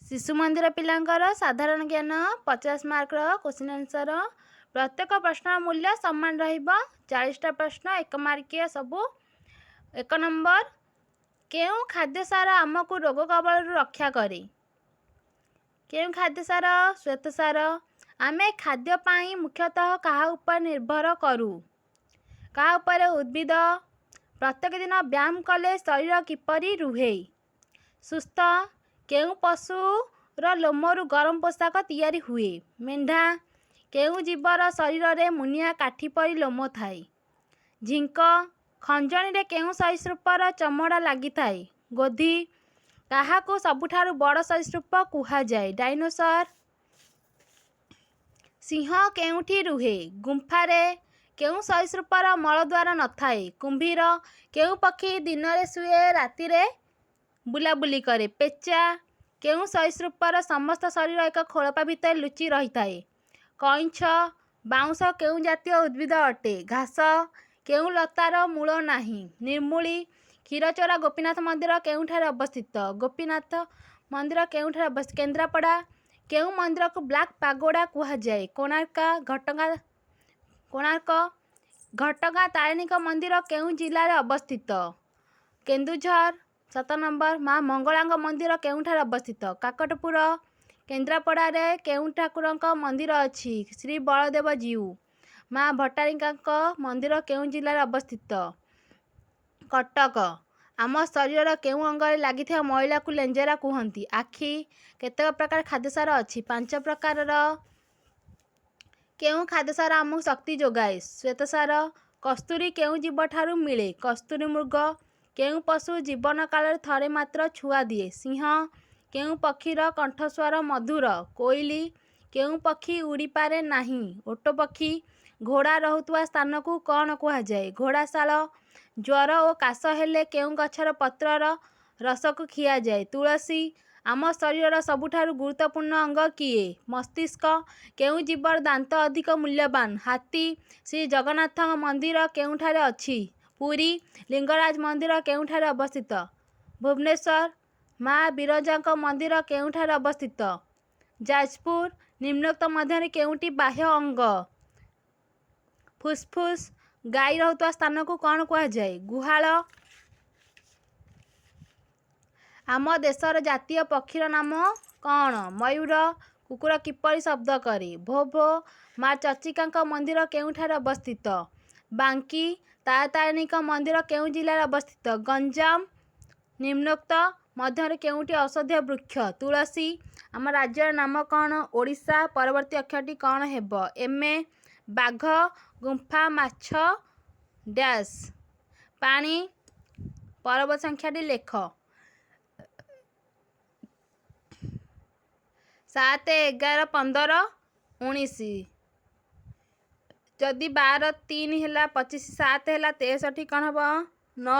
शिशु मंदिर पिलांकर साधारण ज्ञान 50 मार्कर क्वेश्चन आंसर। प्रत्येक प्रश्न मूल्य समान रहिबा। 40टा प्रश्न 1 मार्किया सबू। 1 नंबर केउं खाद्य सार आमको रोग कबल रक्षा करे? केउं खाद्य सार? श्वेत सार। आमे खाद्य पाई मुख्यतः कहा ऊपर निर्भर करू? कहा ऊपर? उद्भिद। प्रत्येक दिन व्यायाम कले शरीर किपरि रुहे? सुस्थ। केउं पशुर लोमरू गरम पोशाक तैयारी हुए? मेंढा। केउं जीवर शरीर रे मुनिया काठी परी लोम थाए? झिंक। खंजणी रे केउं सरीसृपर चमड़ा लागि थाए? गोधी। काहाकू सबुठारु बड़ सरीसृप कुहा जाए? डायनोसर। सिंह केउंठी रुहे? गुंफारे। केउं सरीसृपर मलद्वार न थाए? कुंभीर। केउं पक्षी दिन रे सुए राति रे बुलाबुली करे? पेचा। केउं सरीसृपर समस्त शरीर एक खोलपा भितर लुचि रही थाए? कइंछ। बाउंस केउं जातीय उद्भिद अटे? घास। केउं लतार मूल नाही? निर्मूली। क्षीरचोरा गोपीनाथ मंदिर केउंठारे अवस्थित? गोपीनाथ मंदिर केउंठारे अवस्थित? केंद्रापड़ा। केउं मंदिर को ब्लैक पागोडा कुहा जाए? कोणार्क। कोणार्क। घटगां तारिणी मंदिर केउं जिल्ला रे अवस्थित? केन्दुझर। 7 नंबर माँ मंगलांग मंदिर केउंठारे अवस्थित? काकटपुर। केंद्रापड़ा रे केउं ठाकुरंक मंदिर अछि? श्री बलदेव जीउ। माँ भट्टारिका मंदिर केउं जिल्ला रे अवस्थित? कटक। आम शरीर केउं अंगरे लागिथिबा मैला को लेंजेरा कुहंती? आखि। केतेक प्रकार खाद्य सार अछि? 5 प्रकारर। केउं खाद्य सार आमକୁ शक्ति जोगाए? श्वेत सार। कस्तूरी केउं जीव ठारू मिले? कस्तूरी मृग। केउं पशु जीवन काल थरे मात्र छुआ दिए? सिंह। केउं पक्षीर कंठस्वर मधुर? कोइली। केउं पक्षी उड़ी पारे नाही? ओटो पक्षी। घोड़ा रहुतुवा स्थान को कौन कुहा जाए? घोड़ाशाल। ज्वर और काश हेले केउं गछर पत्रर रस को खिया जाए? तुलसी। आम शरीर सबुठारु गुरुत्वपूर्ण अंग किए? मस्तिष्क। केउं जीवर दांत अधिक मूल्यवान? हाथी। श्री जगन्नाथ मंदिर केउंठारे अछि? पुरी। लिंगराज मंदिर केउंठारे अवस्थित? भुवनेश्वर। माँ बिरजांक मंदिर केउंठारे अवस्थित? जाजपुर। निम्नोक्त मध्य केउंटी बाह्य अंग? फुसफुस। गाई रहुतुवा स्थान को कौन कुहा जाए? गुहाल। आम देशर जातीय पक्षीर नाम कौन? मयूर। कुकुर किपरि शब्द करे? भो भो। माँ चर्चिका मंदिर केउंठारे अवस्थित? बांकी। तारातारिणी मंदिर केउं जिल्ला रे अवस्थित? गंजाम। निम्नोक्त मध्य केउंटी औषधीय वृक्ष? तुलसी। आम राज्यर नाम कौन? ओडिशा। परवर्ती अक्षरटी कौन हेब? एमे। बाघ। गुंफा माछ डैश पानी। परवर्ती संख्याटी लेख। 7 11 15 19 जदि 12 3 है 25 7 है 63 कौन हम 9